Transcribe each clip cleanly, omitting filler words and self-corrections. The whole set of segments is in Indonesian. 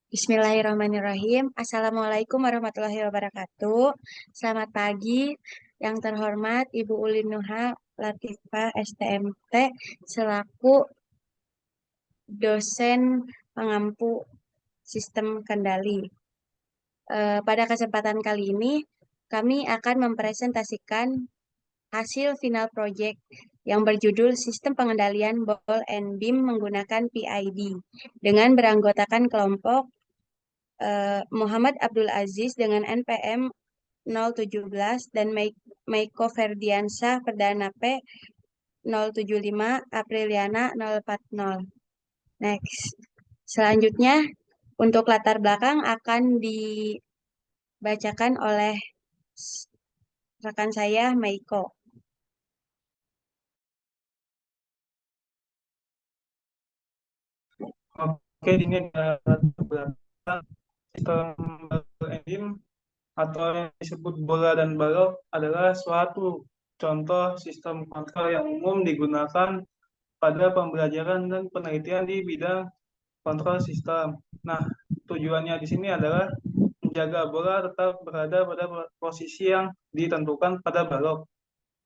Bismillahirrahmanirrahim. Assalamualaikum warahmatullahi wabarakatuh. Selamat pagi, yang terhormat Ibu Ulin Nuha Latifah STMT selaku dosen pengampu sistem kendali. Pada kesempatan kali ini, kami akan mempresentasikan hasil final project yang berjudul Sistem Pengendalian Ball and Beam menggunakan PID dengan beranggotakan kelompok Muhammad Abdul Aziz dengan NPM 017 dan Meiko Ferdiansyah Perdana P 075, Apriliana 040. Next. Selanjutnya, untuk latar belakang akan dibacakan oleh rekan saya, Meiko. Oke, ini ada beberapa sistem endim atau yang disebut bola dan balok adalah suatu contoh sistem kontrol yang umum digunakan pada pembelajaran dan penelitian di bidang kontrol sistem. Nah, tujuannya di sini adalah menjaga bola tetap berada pada posisi yang ditentukan pada balok.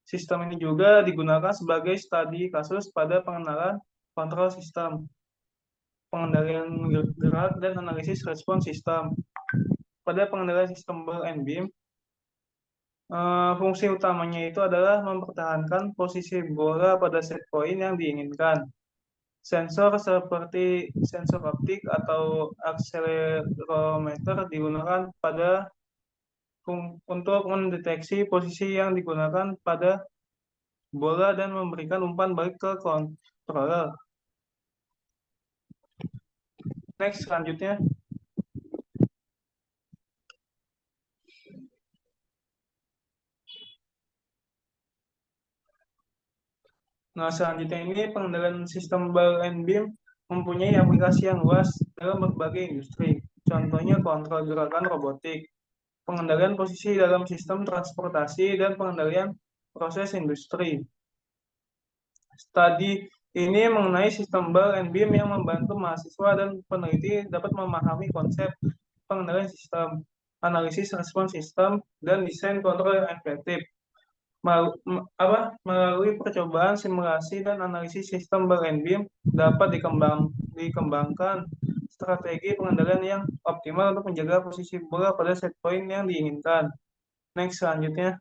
Sistem ini juga digunakan sebagai studi kasus pada pengenalan kontrol sistem, pengendalian gerak, dan analisis respons sistem. Pada pengendalian sistem ball and beam, fungsi utamanya itu adalah mempertahankan posisi bola pada set point yang diinginkan. Sensor seperti sensor optik atau akselerometer digunakan untuk mendeteksi posisi yang digunakan pada bola dan memberikan umpan balik ke controller. Next, selanjutnya. Nah, selanjutnya ini pengendalian sistem ball and beam mempunyai aplikasi yang luas dalam berbagai industri. Contohnya kontrol gerakan robotik, pengendalian posisi dalam sistem transportasi, dan pengendalian proses industri. Studi ini mengenai sistem ball and beam yang membantu mahasiswa dan peneliti dapat memahami konsep pengendalian sistem, analisis respons sistem, dan desain kontrol yang efektif. Melalui percobaan, simulasi, dan analisis sistem ball and beam dapat dikembangkan strategi pengendalian yang optimal untuk menjaga posisi bola pada set point yang diinginkan. Next, selanjutnya.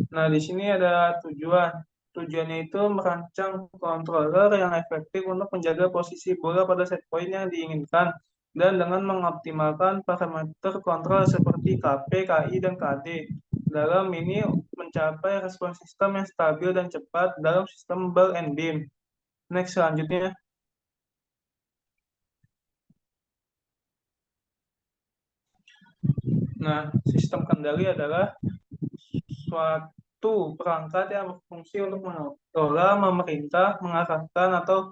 Nah, di sini ada tujuan. Tujuannya itu merancang controller yang efektif untuk menjaga posisi bola pada set point yang diinginkan dan dengan mengoptimalkan parameter kontrol seperti KP, KI, dan KD. Dalam ini mencapai respons sistem yang stabil dan cepat dalam sistem ball and beam. Next, selanjutnya. Nah, sistem kendali adalah suatu perangkat yang berfungsi untuk mengelola, memerintah, mengarahkan, atau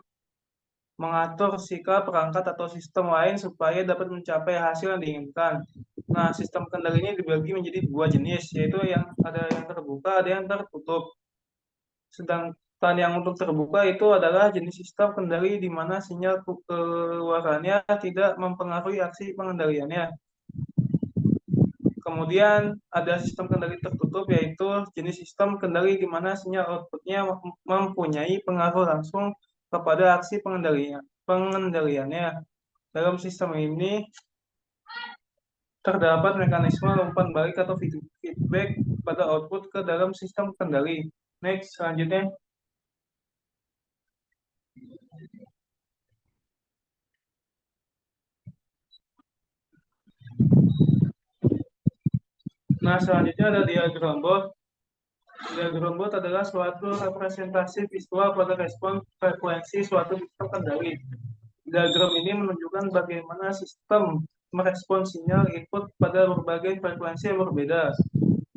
mengatur sikap perangkat atau sistem lain supaya dapat mencapai hasil yang diinginkan. Nah, sistem kendali ini dibagi menjadi dua jenis, yaitu yang ada yang terbuka, ada yang tertutup. Sedangkan yang untuk terbuka itu adalah jenis sistem kendali di mana sinyal keluarannya tidak mempengaruhi aksi pengendaliannya. Kemudian ada sistem kendali tertutup, yaitu jenis sistem kendali di mana sinyal outputnya mempunyai pengaruh langsung kepada aksi pengendaliannya. Dalam sistem ini terdapat mekanisme umpan balik atau feedback pada output ke dalam sistem kendali. Next, selanjutnya. Nah, selanjutnya ada diagram bot. Diagram bot adalah suatu representasi visual pada respons frekuensi suatu sistem kendali. Diagram ini menunjukkan bagaimana sistem merespons sinyal input pada berbagai frekuensi yang berbeda.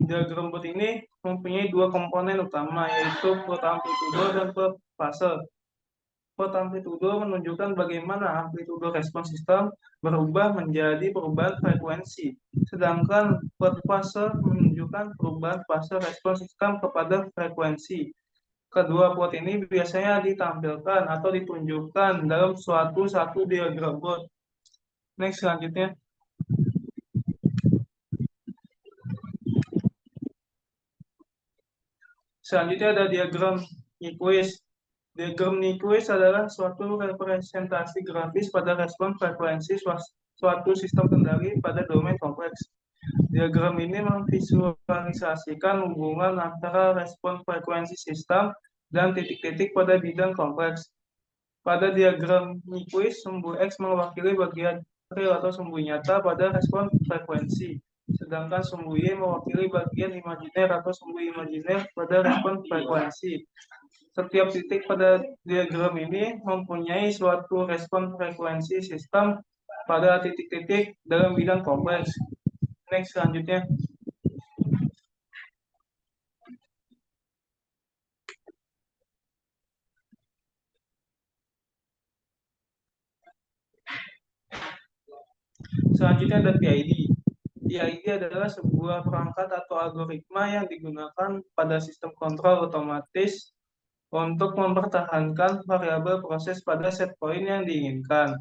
Diagram bot ini mempunyai dua komponen utama, yaitu plot amplitudo dan plot fase. Plot amplitudo menunjukkan bagaimana amplitudo respon sistem berubah menjadi perubahan frekuensi, sedangkan plot fase menunjukkan perubahan fase respon sistem kepada frekuensi. Kedua plot ini biasanya ditampilkan atau ditunjukkan dalam suatu satu diagram plot. Next, selanjutnya. Selanjutnya ada diagram Nyquist. Diagram Nyquist adalah suatu representasi grafis pada respon frekuensi suatu sistem kendali pada domain kompleks. Diagram ini memvisualisasikan hubungan antara respon frekuensi sistem dan titik-titik pada bidang kompleks. Pada diagram Nyquist, sumbu X mewakili bagian real atau sumbu nyata pada respon frekuensi, sedangkan sumbu Y mewakili bagian imajiner atau sumbu imajiner pada respon frekuensi. Setiap titik pada diagram ini mempunyai suatu respon frekuensi sistem pada titik-titik dalam bidang kompleks. Next, selanjutnya. Selanjutnya ada PID. PID adalah sebuah perangkat atau algoritma yang digunakan pada sistem kontrol otomatis untuk mempertahankan variabel proses pada set point yang diinginkan.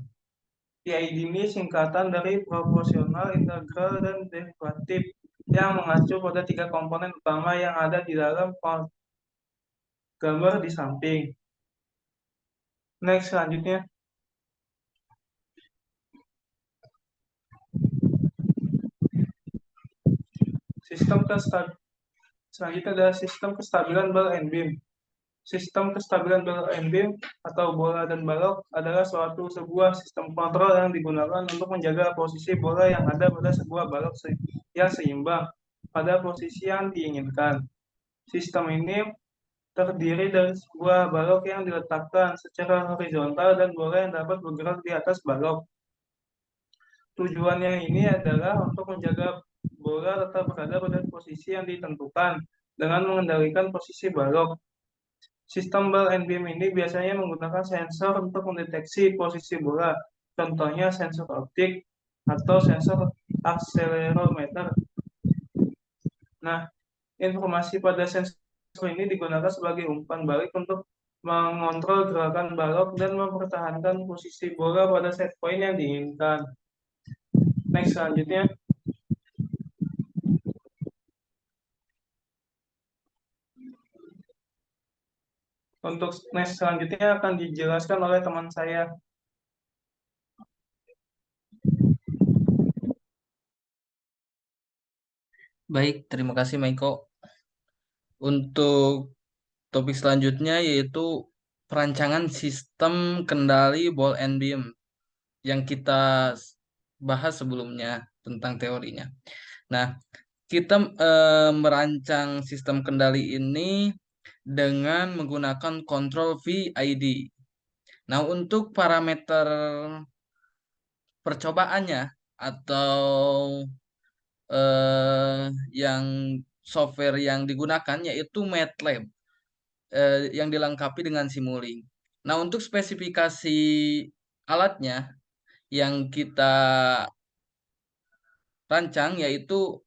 PID ini singkatan dari proporsional, integral, dan derivatif yang mengacu pada tiga komponen utama yang ada di dalam gambar di samping. Next, selanjutnya. Selanjutnya adalah sistem kestabilan ball and beam. Sistem kestabilan ball and beam atau bola dan balok adalah sebuah sistem kontrol yang digunakan untuk menjaga posisi bola yang ada pada sebuah balok yang seimbang pada posisi yang diinginkan. Sistem ini terdiri dari sebuah balok yang diletakkan secara horizontal dan bola yang dapat bergerak di atas balok. Tujuannya ini adalah untuk menjaga bola tetap berada pada posisi yang ditentukan dengan mengendalikan posisi balok. Sistem ball and beam ini biasanya menggunakan sensor untuk mendeteksi posisi bola, contohnya sensor optik atau sensor akselerometer. Nah, informasi pada sensor ini digunakan sebagai umpan balik untuk mengontrol gerakan balok dan mempertahankan posisi bola pada set point yang diinginkan. Next, selanjutnya. Untuk next selanjutnya akan dijelaskan oleh teman saya. Baik, terima kasih Maiko. Untuk topik selanjutnya yaitu perancangan sistem kendali ball and beam yang kita bahas sebelumnya tentang teorinya. Nah, kita merancang sistem kendali ini dengan menggunakan kontrol VID. Nah, untuk parameter percobaannya atau yang software yang digunakan yaitu MATLAB yang dilengkapi dengan Simulink. Nah, untuk spesifikasi alatnya yang kita rancang yaitu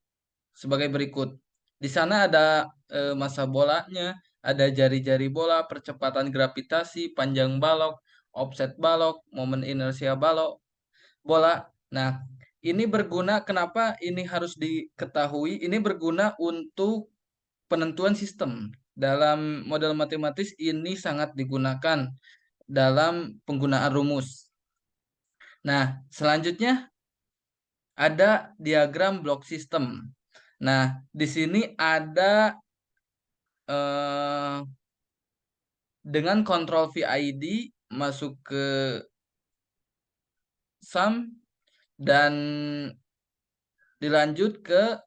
sebagai berikut. Di sana ada massa bolanya, ada jari-jari bola, percepatan gravitasi, panjang balok, offset balok, momen inersia balok, bola. Nah, ini berguna, kenapa ini harus diketahui? Ini berguna untuk penentuan sistem. Dalam model matematis ini sangat digunakan dalam penggunaan rumus. Nah, selanjutnya ada diagram blok sistem. Nah, di sini ada dengan kontrol VID masuk ke sum dan dilanjut ke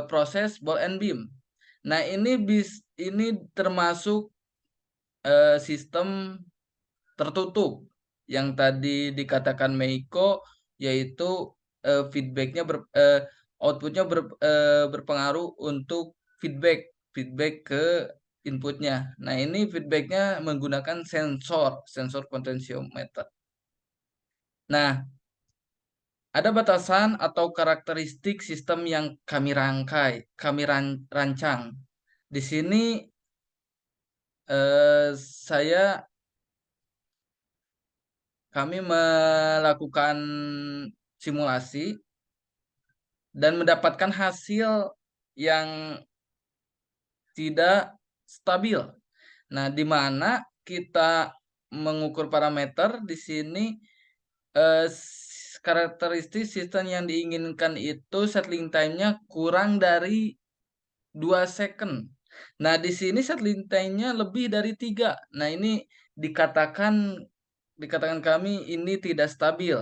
proses ball and beam. Nah, ini termasuk sistem tertutup yang tadi dikatakan Meiko, yaitu feedbacknya outputnya berpengaruh untuk feedback ke inputnya. Nah, ini feedbacknya menggunakan sensor potensiometer. Nah, ada batasan atau karakteristik sistem yang kami rancang. Di sini kami melakukan simulasi dan mendapatkan hasil yang tidak stabil. Nah, di mana kita mengukur parameter di sini karakteristik sistem yang diinginkan itu settling time-nya kurang dari 2 second. Nah, di sini settling time-nya lebih dari 3. Nah, ini dikatakan kami ini tidak stabil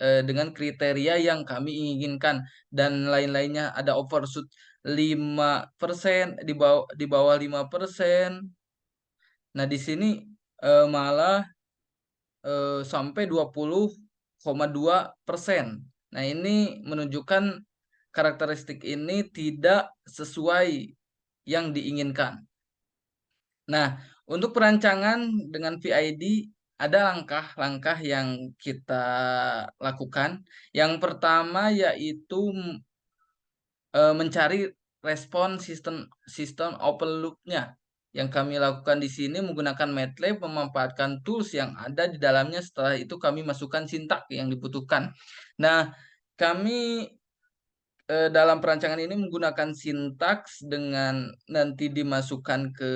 dengan kriteria yang kami inginkan dan lain-lainnya. Ada overshoot 5%, di bawah 5%. Nah, di sini malah sampai 20,2%. Nah, ini menunjukkan karakteristik ini tidak sesuai yang diinginkan. Nah, untuk perancangan dengan PID ada langkah-langkah yang kita lakukan. Yang pertama yaitu mencari respon sistem open loop-nya. Yang kami lakukan di sini menggunakan MATLAB, memanfaatkan tools yang ada di dalamnya. Setelah itu kami masukkan sintak yang dibutuhkan. Nah, kami dalam perancangan ini menggunakan sintaks dengan nanti dimasukkan ke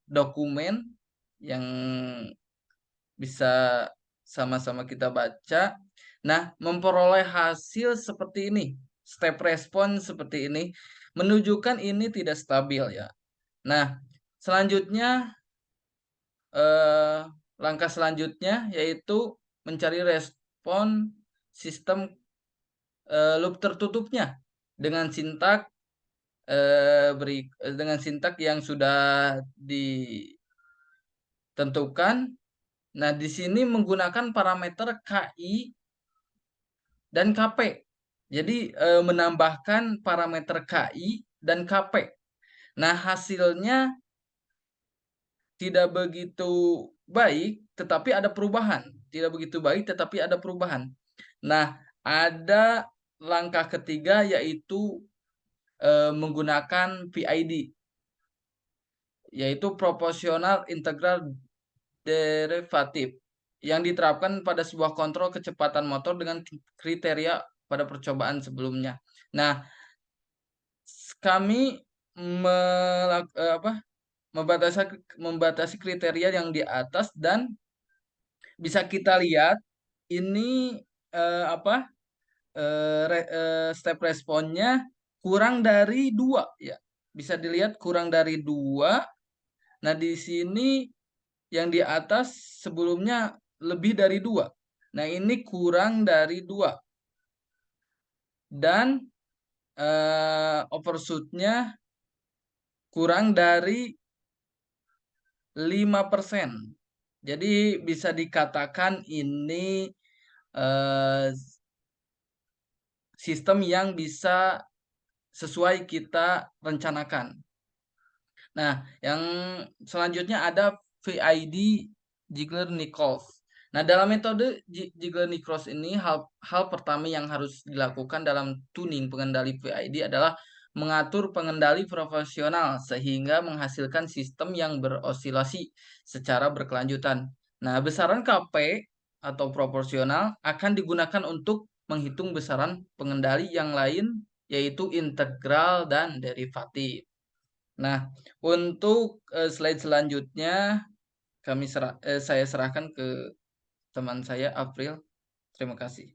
dokumen yang bisa sama-sama kita baca. Nah, memperoleh hasil seperti ini, step respon seperti ini, menunjukkan ini tidak stabil ya. Nah, selanjutnya langkah selanjutnya yaitu mencari respon sistem loop tertutupnya dengan sintak dengan sintak yang sudah ditentukan. Nah, di sini menggunakan parameter KI dan KP. Jadi menambahkan parameter KI dan KP. Nah, hasilnya tidak begitu baik, tetapi ada perubahan. Tidak begitu baik, tetapi ada perubahan. Nah, ada langkah ketiga yaitu menggunakan PID, yaitu proporsional integral derivatif, yang diterapkan pada sebuah kontrol kecepatan motor dengan kriteria pada percobaan sebelumnya. Nah, kami membatasi kriteria yang di atas dan bisa kita lihat ini step responnya kurang dari 2 ya. Bisa dilihat kurang dari 2. Nah, di sini yang di atas sebelumnya lebih dari 2. Nah, ini kurang dari 2. Dan overshoot-nya kurang dari 5%. Jadi bisa dikatakan ini sistem yang bisa sesuai kita rencanakan. Nah, yang selanjutnya ada VID Ziegler-Nichols. Nah, dalam metode Ziegler-Nichols ini hal pertama yang harus dilakukan dalam tuning pengendali VID adalah mengatur pengendali profesional sehingga menghasilkan sistem yang berosilasi secara berkelanjutan. Nah, besaran KP atau proporsional akan digunakan untuk menghitung besaran pengendali yang lain yaitu integral dan derivatif. Nah, untuk slide selanjutnya saya serahkan ke teman saya April. Terima kasih.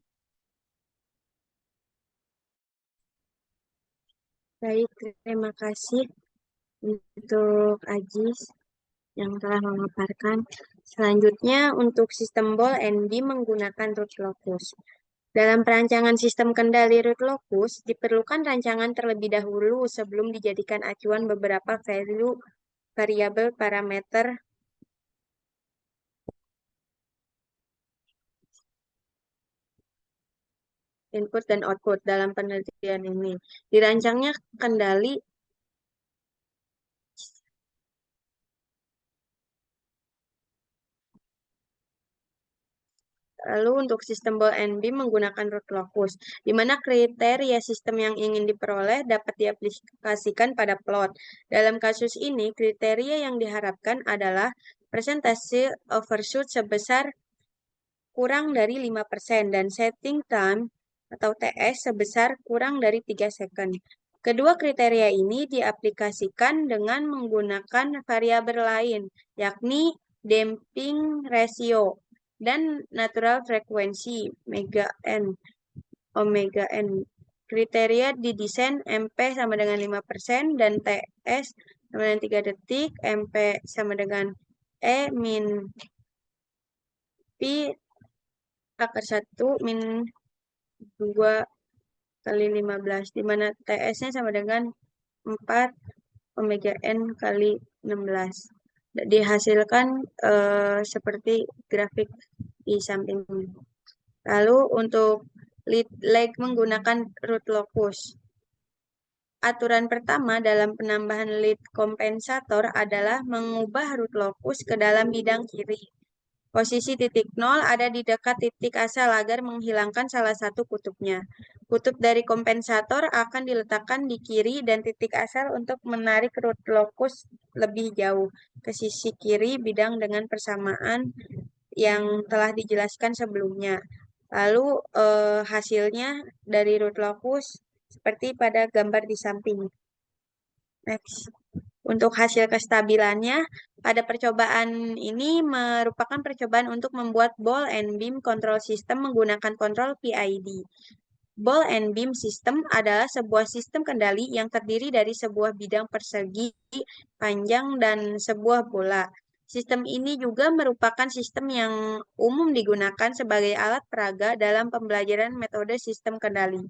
Baik, terima kasih untuk Ajis yang telah memaparkan. Selanjutnya untuk sistem ball and beam menggunakan root locus. Dalam perancangan sistem kendali root locus, diperlukan rancangan terlebih dahulu sebelum dijadikan acuan beberapa variabel parameter input dan output dalam penelitian ini. Dirancangnya kendali Lalu untuk sistem ball and beam menggunakan root locus, di mana kriteria sistem yang ingin diperoleh dapat diaplikasikan pada plot. Dalam kasus ini, kriteria yang diharapkan adalah persentase overshoot sebesar kurang dari 5% dan setting time atau TS sebesar kurang dari 3 second. Kedua kriteria ini diaplikasikan dengan menggunakan variabel lain, yakni damping ratio dan natural frequency omega n. Kriteria didesain MP sama dengan 5% dan TS sama dengan 3 detik, MP sama dengan E min Pi akar 1 min 2 kali 15, di mana TS-nya sama dengan 4 omega n kali 16. Dihasilkan seperti grafik di samping ini. Lalu untuk lead leg menggunakan root locus. Aturan pertama dalam penambahan lead kompensator adalah mengubah root locus ke dalam bidang kiri. Posisi titik 0 ada di dekat titik asal agar menghilangkan salah satu kutubnya. Kutub dari kompensator akan diletakkan di kiri dan titik asal untuk menarik root locus lebih jauh ke sisi kiri bidang dengan persamaan yang telah dijelaskan sebelumnya. Lalu hasilnya dari root locus seperti pada gambar di samping. Next. Untuk hasil kestabilannya, pada percobaan ini merupakan percobaan untuk membuat ball and beam control system menggunakan kontrol PID. Ball and beam system adalah sebuah sistem kendali yang terdiri dari sebuah bidang persegi panjang dan sebuah bola. Sistem ini juga merupakan sistem yang umum digunakan sebagai alat peraga dalam pembelajaran metode sistem kendali.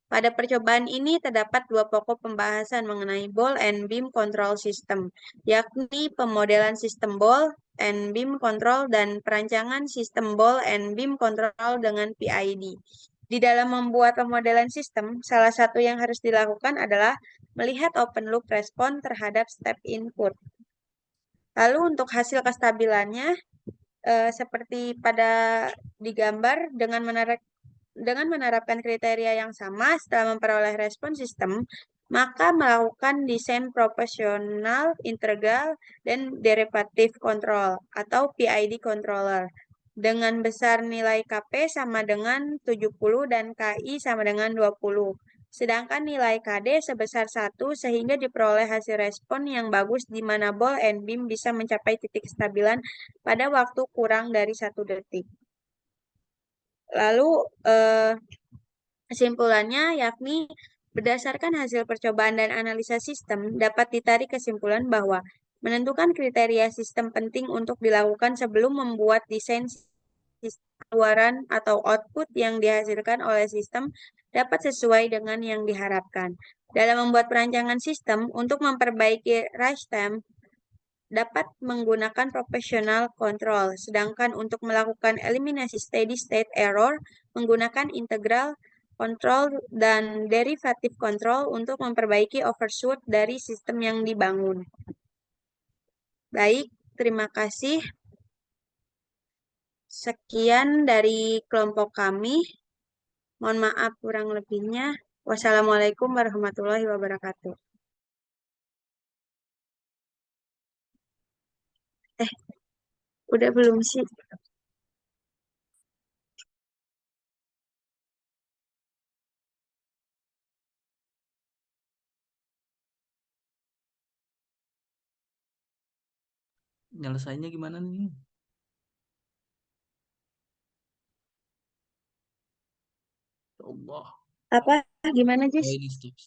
Pada percobaan ini terdapat dua pokok pembahasan mengenai ball and beam control system, yakni pemodelan sistem ball and beam control dan perancangan sistem ball and beam control dengan PID. Di dalam membuat pemodelan sistem, salah satu yang harus dilakukan adalah melihat open loop respon terhadap step input. Lalu untuk hasil kestabilannya, seperti pada digambar dengan menerapkan kriteria yang sama setelah memperoleh respon sistem, maka melakukan desain proporsional, integral, dan derivative control atau PID controller dengan besar nilai KP sama dengan 70 dan KI sama dengan 20. Sedangkan nilai KD sebesar 1 sehingga diperoleh hasil respon yang bagus di mana ball and beam bisa mencapai titik kestabilan pada waktu kurang dari 1 detik. Lalu kesimpulannya yakni berdasarkan hasil percobaan dan analisa sistem dapat ditarik kesimpulan bahwa menentukan kriteria sistem penting untuk dilakukan sebelum membuat desain sistem keluaran atau output yang dihasilkan oleh sistem dapat sesuai dengan yang diharapkan. Dalam membuat perancangan sistem untuk memperbaiki rise time dapat menggunakan proportional control, sedangkan untuk melakukan eliminasi steady state error menggunakan integral control dan derivative control untuk memperbaiki overshoot dari sistem yang dibangun. Baik, terima kasih. Sekian dari kelompok kami. Mohon maaf kurang lebihnya. Wassalamualaikum warahmatullahi wabarakatuh. Udah belum sih? Nyelesainnya gimana nih? Ya Allah. Apa? Gimana, Oh Jis? ini stop.